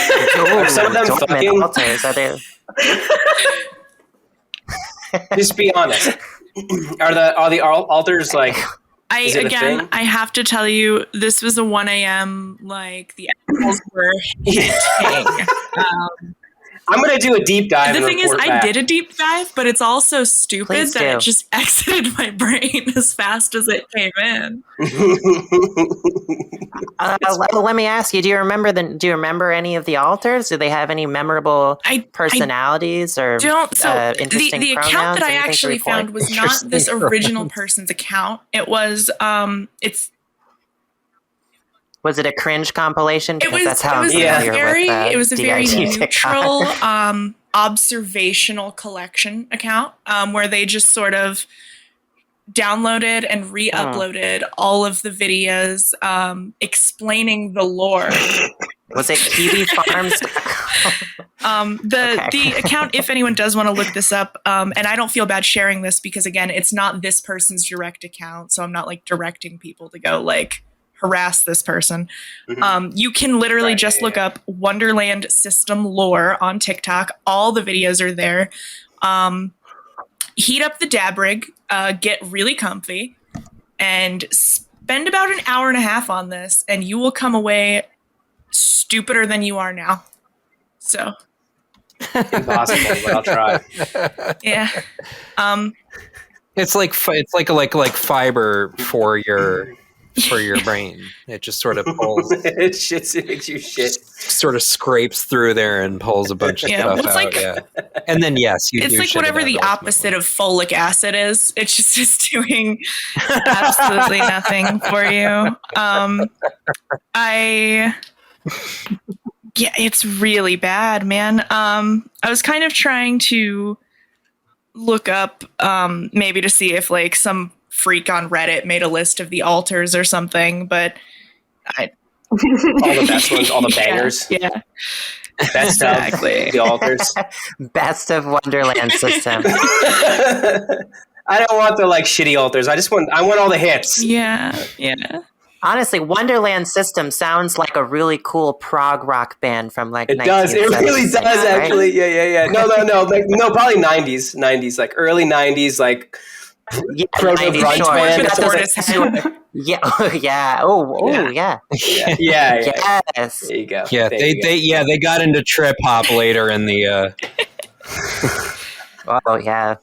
some of them dormant fucking? altars. Are they? Just be honest. Are the altars like? Is it a thing? I have to tell you, this was a 1 a.m. Like the apples were hitting. I'm gonna do a deep dive. The and thing is, report I back. did a deep dive, but it's also stupid Please that do. it just exited my brain as fast as it came in. Let me ask you: Do you remember any of the altars? Do they have any memorable personalities or interesting the account pronouns? that I Anything to actually report? found was not Interesting this original pronouns. person's account. It was Was it a cringe compilation? It Because was that's how I'm a familiar very with it was a very DIT neutral TikTok. observational collection account where they just sort of downloaded and re-uploaded all of the videos explaining the lore. Was it Kiwi Farms? The account, if anyone does want to look this up, and I don't feel bad sharing this because again, it's not this person's direct account, so I'm not like directing people to go like harass this person. You can literally just look up Wonderland System Lore on TikTok. All the videos are there. Heat up the dab rig, get really comfy, and spend about an hour and a half on this, and you will come away stupider than you are now. So, Impossible, but I'll try. yeah. It's like fiber for your brain. It just sort of pulls, It makes you shit. sort of scrapes through there and pulls a bunch of Yeah, stuff well, it's out. like- Yeah, and then yes, you It's do like shit it whatever out the ultimately. opposite of folic acid is. It's just doing absolutely nothing for you. Yeah, it's really bad, man. I was kind of trying to look up maybe to see if like some freak on Reddit made a list of the altars or something, but All the best ones, all the Yeah, bangers. Yeah. Best Exactly. of the altars. Best of Wonderland system. I don't want the like shitty altars. I want all the hits. Yeah. Honestly, Wonderland System sounds like a really cool prog rock band from like It does. It really 1976, does, right? actually. Yeah. No. Like, no, probably 90s, like early 90s, like Yeah, proto 90s, grunge sure. band. With That's Tortoise Head. Yeah, yeah. Oh, yeah. Yeah. Yes. There you go. Yeah, There they you go. they got into trip hop later in the. Oh, yeah.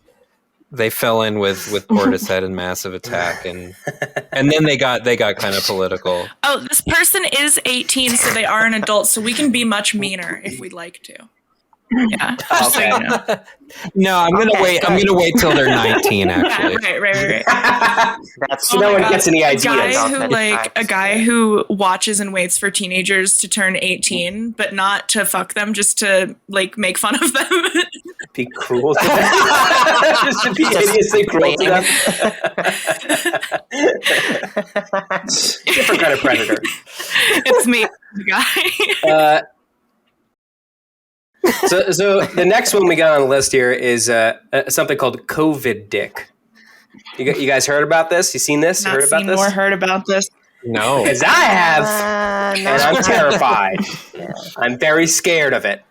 They fell in with Portishead and Massive Attack, and And then they got kind of political. Oh, this person is 18, so they are an adult, so we can be much meaner if we'd like to. Yeah. Just so Okay. you know. No, I'm gonna Okay, wait. good. I'm gonna wait till they're 19. Yeah, Actually, right. That's So no my one God. gets any A ideas. guy who watches and waits for teenagers to turn 18, but not to fuck them, just to like make fun of them. Be cruel to them. Just to be hideously cruel to them. Different kind of predator. It's me, the guy. So the next one we got on the list here is something called COVID dick. You guys heard about this? You seen this? You Not heard about seen this? or heard about this. no. Because I have, no. and I'm terrified. I'm very scared of it.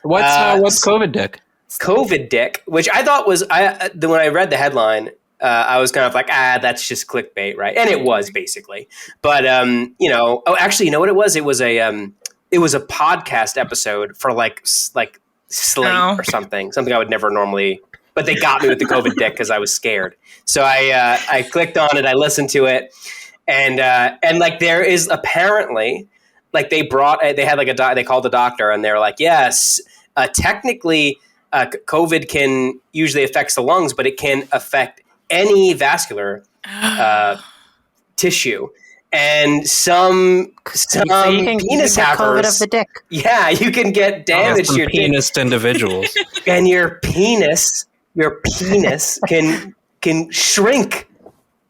What's COVID dick? COVID dick, which I thought was when I read the headline, I was kind of like, that's just clickbait, right? And it was basically, but actually, you know what it was? It was a podcast episode for like Slate or something I would never normally. But they got me with the COVID dick because I was scared. So I clicked on it, I listened to it, and like there is apparently like they had like they called the doctor and they're like, yes, technically COVID can usually affects the lungs, but it can affect any vascular tissue. And some So you can penis get COVID hackers, of the dick. yeah, you can get damage to Some your dick, penis individuals. and your penis can shrink,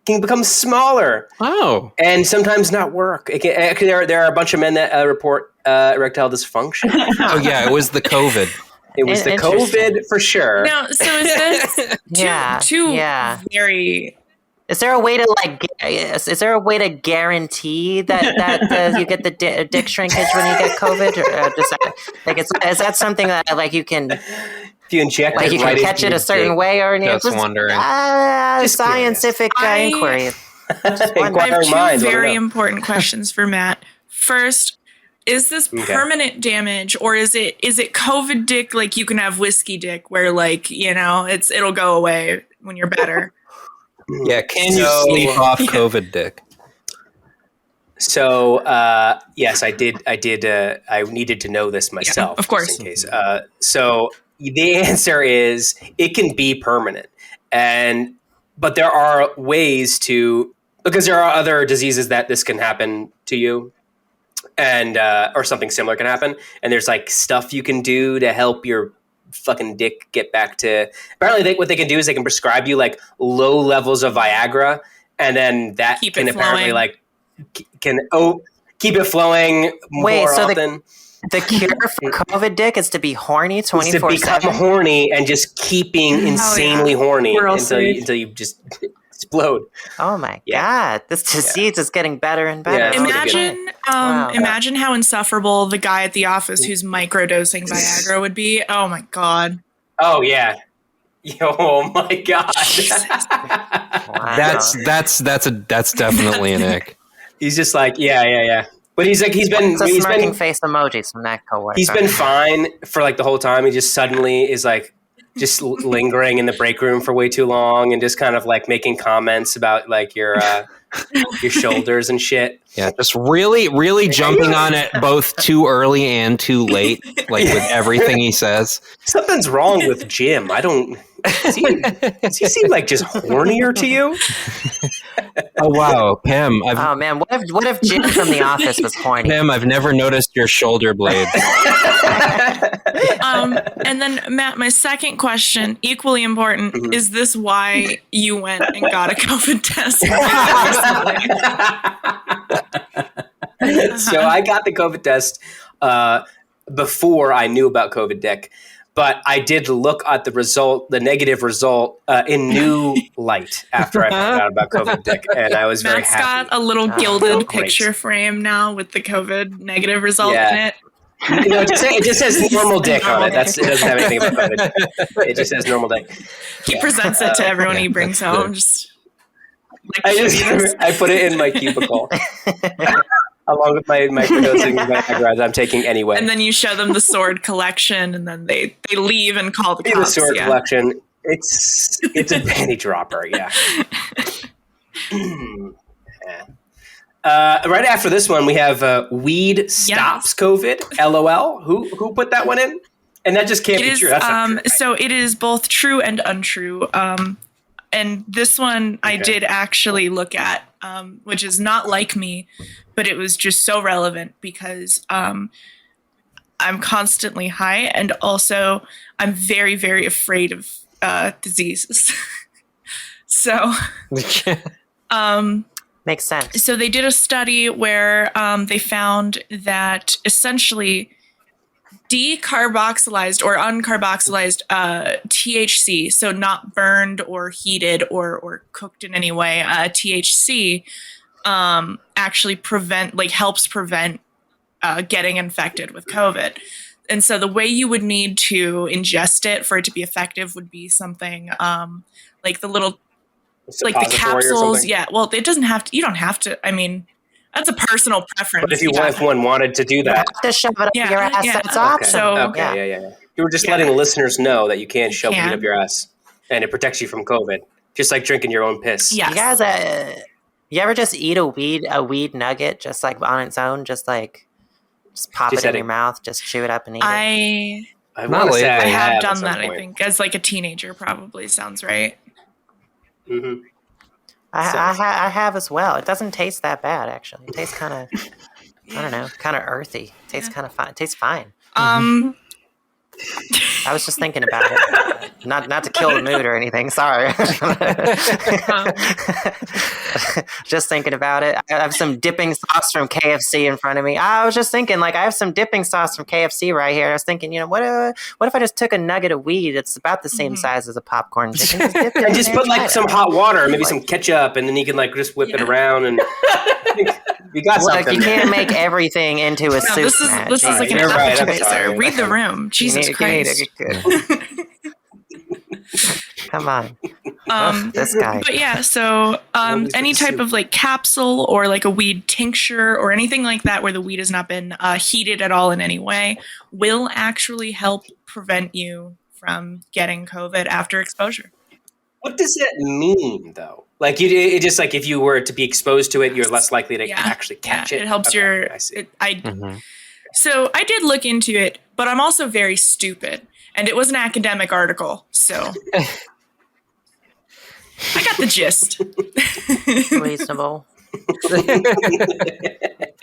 can become smaller, Oh, and sometimes not work. There are a bunch of men that report erectile dysfunction. oh yeah, it was the COVID. It was the Interesting. COVID for sure. Now, so is this two very... Is there a way to guarantee that you get the dick shrinkage when you get COVID? Or is that something that like you can If you inject like it you right can catch into it a your certain dick. way or Just wondering. Just scientific inquiry? I have Inquiring two minds, very wanna know. important questions for Matt. First, is this permanent damage, or is it COVID dick, like you can have whiskey dick where like, it'll go away when you're better? Yeah, can you sleep off COVID dick? So yes, I did. I needed to know this myself, of course. just in case. So the answer is it can be permanent, but there are ways to, because there are other diseases that this can happen to you, and or something similar can happen, and there's like stuff you can do to help your fucking dick get back to. Apparently, what they can do is they can prescribe you like low levels of Viagra, and then that Keep can it apparently flowing. like keep it flowing more so often. The cure for COVID dick is to be horny Is to 24/7. become horny and just keeping insanely horny We're all until you just explode. Oh my Yeah. god, this disease is getting better and better. Yeah, it's pretty Imagine, Wow. imagine how insufferable the guy at the office who's microdosing Viagra would be. Oh my god. Oh yeah. Oh my god. Wow. That's definitely an ick. He's just like, yeah. But he's like, he's It's a smirking been face emojis from that coworker. he's been fine for like the whole time. He just suddenly is like just lingering in the break room for way too long and just kind of like making comments about like your shoulders and shit. Yeah, just really jumping on it both too early and too late, like with everything he says. Something's wrong with Jim. I don't. Does he seem like just hornier to you? Oh wow, Pam! Oh man, what if Jim from The Office was horny? Pam, I've never noticed your shoulder blades. And then Matt, my second question, equally important, is this why you went and got a COVID test recently? So I got the COVID test before I knew about COVID dick, but I did look at the negative result, in new light after I found out about COVID dick, and I was very Matt's happy. got a little felt gilded great. picture frame now with the COVID negative result Yeah. in it. No, it just says normal dick on it. It doesn't have anything about COVID. It just says normal dick. He presents it to everyone he brings home. Just like, I put it in my cubicle along with my microdosing Viagra that I'm taking anyway. and then you show them the sword collection, and then they leave and call the In cops. the sword yeah. collection, it's a panty dropper. Yeah. Right after this one, we have weed stops COVID. LOL. Who put that one in? And that just can't be true. That's not true, right? So it is both true and untrue. And this one I did actually look at, which is not like me, but it was just so relevant because I'm constantly high, and also I'm very, very afraid of diseases. So, Makes sense. so they did a study where they found that essentially decarboxylized or uncarboxylized THC, so not burned or heated or cooked in any way, THC actually helps prevent getting infected with COVID. And so the way you would need to ingest it for it to be effective would be something like the little, like the capsules. Yeah. Well, it doesn't have to, you don't have to, I mean, that's a personal preference. But if one wanted to do that. To shove it up your ass, that's option. Okay. You were just letting the listeners know that you can't shove weed up your ass, and it protects you from COVID, just like drinking your own piss. Yes. You guys, you ever just eat a weed nugget just like on its own, just pop it in your mouth, just chew it up and eat it? I have done that. I think as like a teenager, probably sounds right. Mm-hmm. I have as well. It doesn't taste that bad, actually. It tastes kind of, I don't know, kind of earthy. It tastes kind of fine. It tastes fine. I was just thinking about it. Not to kill the mood or anything. Sorry. Just thinking about it. I have some dipping sauce from KFC in front of me. I was just thinking, I have some dipping sauce from KFC right here. I was thinking, what if I just took a nugget of weed? It's about the same size as a popcorn chicken. And just put some hot water, maybe some ketchup, and then you can just whip it around and. You got something. You can't make everything into a soup. This is like an appetizer. Read the room. Jesus Christ. Come on. This guy. But yeah, so any type of capsule or a weed tincture or anything like that where the weed has not been heated at all in any way will actually help prevent you from getting COVID after exposure. What does that mean, though? It just if you were to be exposed to it, you're less likely to actually catch it. It helps So I did look into it, but I'm also very stupid, and it was an academic article, so I got the gist. Reasonable.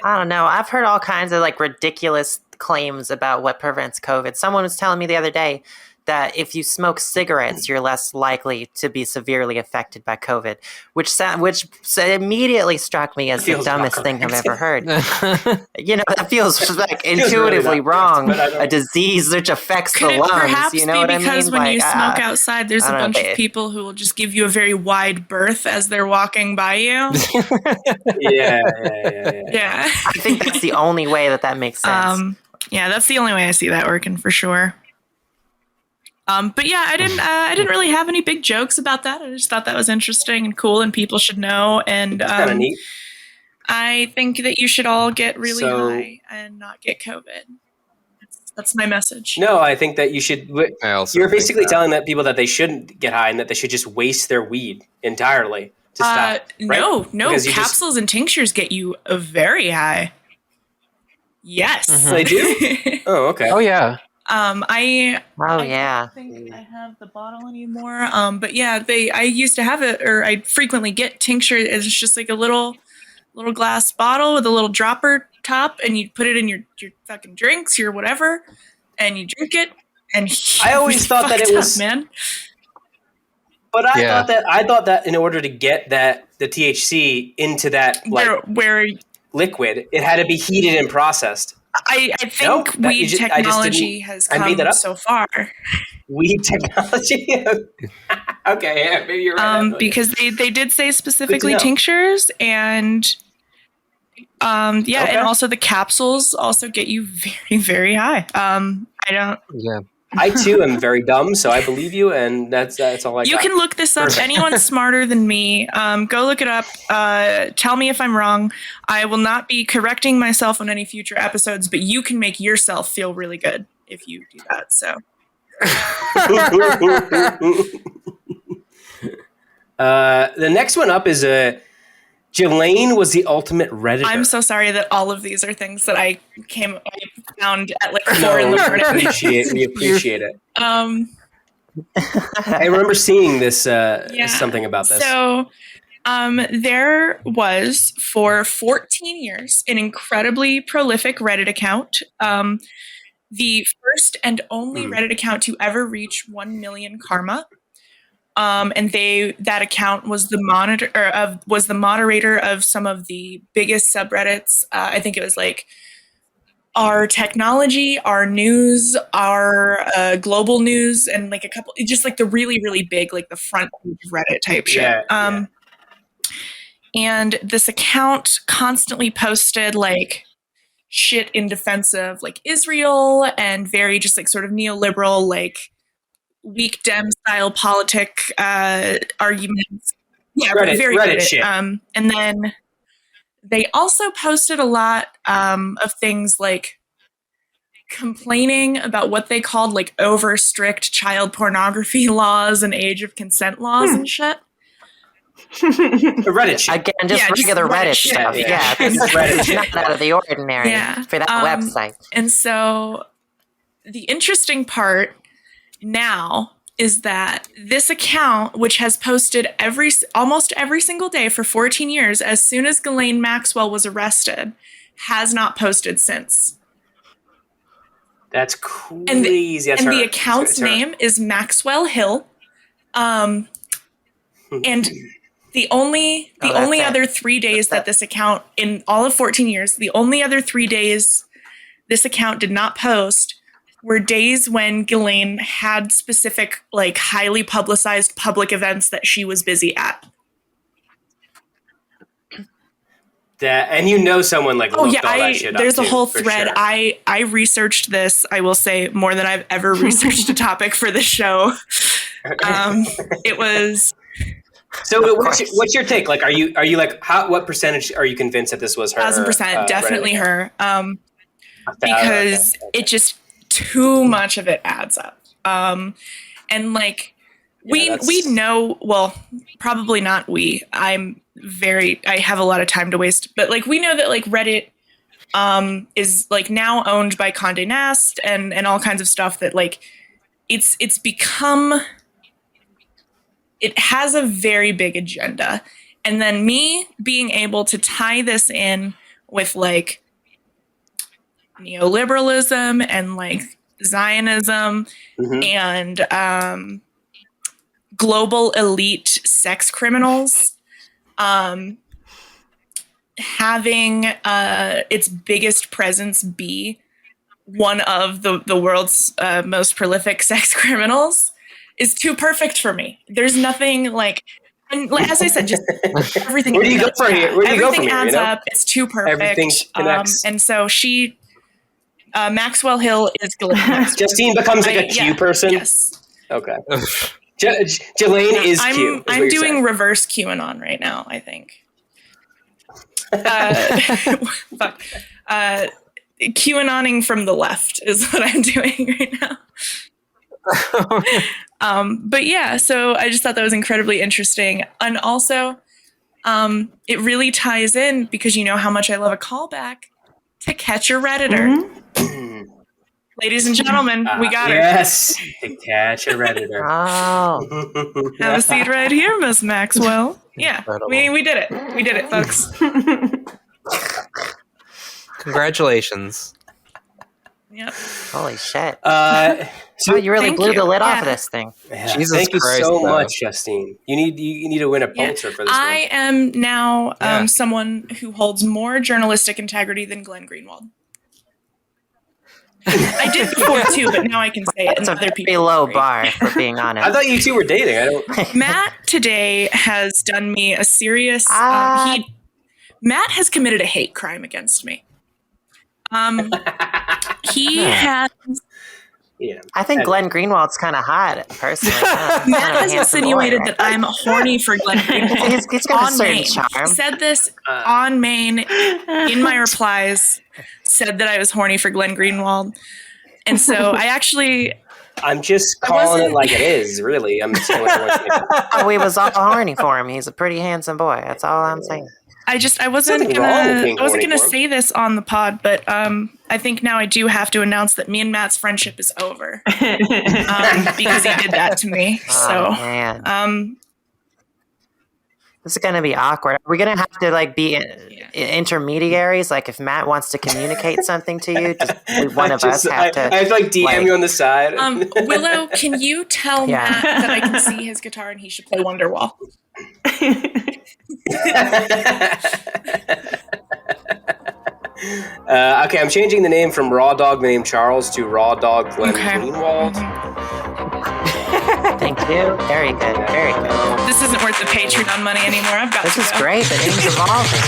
I don't know. I've heard all kinds of ridiculous claims about what prevents COVID. Someone was telling me the other day that if you smoke cigarettes, you're less likely to be severely affected by COVID, which immediately struck me as the dumbest thing I've ever heard. That feels intuitively wrong. A disease which affects the lungs. Perhaps you know what I mean? Because when you smoke outside, there's a bunch of people who will just give you a very wide berth as they're walking by you. Yeah. I think that's the only way that makes sense. That's the only way I see that working for sure. But yeah, I didn't really have any big jokes about that. I just thought that was interesting and cool, and people should know. And kind of neat. I think that you should all get really high and not get COVID. That's my message. No, I think that you should. You're basically telling people that they shouldn't get high and that they should just waste their weed entirely to stop. No, capsules and tinctures get you very high. Yes, they do. Oh, okay. Oh yeah. I don't think I have the bottle anymore. But yeah, I used to have it, or I frequently get tincture. It's just a little glass bottle with a little dropper top, and you put it in your fucking drinks, your whatever, and you drink it. And I always thought that it was man. But I thought that in order to get the THC into that where liquid, it had to be heated and processed. I think weed technology has come so far. Weed technology? Okay, yeah, maybe you're right. Because they did say specifically tinctures and and also the capsules also get you very, very high. I too am very dumb, so I believe you, and that's all I got. You can look this up. Anyone's smarter than me. Go look it up. Tell me if I'm wrong. I will not be correcting myself on any future episodes, but you can make yourself feel really good if you do that. So. The next one up is Jelaine was the ultimate Redditor. I'm so sorry that all of these are things that I found at like 4 in the morning. We appreciate it. I remember seeing this something about this. So there was for 14 years an incredibly prolific Reddit account. The first and only Reddit account to ever reach 1 million karma. And that account was the moderator of some of the biggest subreddits. I think it was like our technology, our news, our global news, and like a couple, just like the really, really big, like the front page of Reddit type shit. And this account constantly posted like shit in defense of like Israel and very just like sort of neoliberal, like weak Dem style politic arguments. Yeah, very Reddit shit. And then they also posted a lot of things like complaining about what they called like over strict child pornography laws and age of consent laws and shit. Reddit shit. Again, just regular Reddit stuff. Yeah, this is not out of the ordinary for that website. And so the interesting part now is that this account, which has posted almost every single day for 14 years, as soon as Ghislaine Maxwell was arrested, has not posted since. That's crazy. And the account's name is Maxwell Hill. And the only other 3 days that this account, in all of 14 years, the only other 3 days this account did not post were days when Ghislaine had specific, like, highly publicized public events that she was busy at. And someone like looked all that shit up. There's a whole for thread. sure. I researched this, I will say, more than I've ever researched a topic for the show. It was... So what's your take? Like, are you like, what percentage are you convinced that this was her? 1,000%, definitely her. Because it just, too much of it adds up. And like, we know, well, probably not we. I have a lot of time to waste, but like, we know that like Reddit is like now owned by Condé Nast and all kinds of stuff that like, it's become, it has a very big agenda. And then me being able to tie this in with like neoliberalism and like Zionism and global elite sex criminals, having its biggest presence be one of the world's most prolific sex criminals is too perfect for me. There's nothing like, and as I said, just everything. Where do you go from here? Everything adds up. It's too perfect. Everything connects. And so Maxwell Hill is Ghislaine. Justine becomes like a Q person? Yes. Okay. Jelaine is Q. I'm doing reverse QAnon right now, I think. Fuck. QAnoning from the left is what I'm doing right now. But yeah, so I just thought that was incredibly interesting. And also, it really ties in because you know how much I love a callback to Catch a Redditor. Ladies and gentlemen, we got her. Yes, to Catch a Redditor. Oh. Have a seat right here, Miss Maxwell. Yeah, we did it. We did it, folks. Congratulations. Yep. Holy shit. So you really blew the lid off of this thing. Yeah, Jesus thank you Christ, so though. much, Justine. You need to win a Pulitzer for this I one. am now someone who holds more journalistic integrity than Glenn Greenwald. I did before too, but now I can say it. It's a and other very people low agree. bar, for being honest. I thought you two were dating. Matt today has done me a serious. Matt has committed a hate crime against me. He has. Yeah. I think Glenn Greenwald's kind of hot, personally. Matt has insinuated that I'm horny for Glenn Greenwald. He's got a on certain Maine. charm. Said this on Maine in my replies. Said that I was horny for Glenn Greenwald, and so I'm just calling it like it is. Really, I'm just telling everyone. Oh, we was all horny for him. He's a pretty handsome boy. That's all I'm saying. wasn't Nothing wrong with gonna being I wasn't horny gonna for him. say this on the pod, but I think now I do have to announce that me and Matt's friendship is over because he did that to me. Oh, So man. This is gonna be awkward. Are we gonna have to like be intermediaries? Like, if Matt wants to communicate something to you, does one of us have to? I have to like DM you on the side. Willow, can you tell Matt that I can see his guitar and he should play Wonderwall? Okay, I'm changing the name from Raw Dog named Charles to Raw Dog Glenn Greenwald. Thank you. Very good. Very good. This isn't worth the Patreon money anymore. I've got This to is go. great. The name's evolving.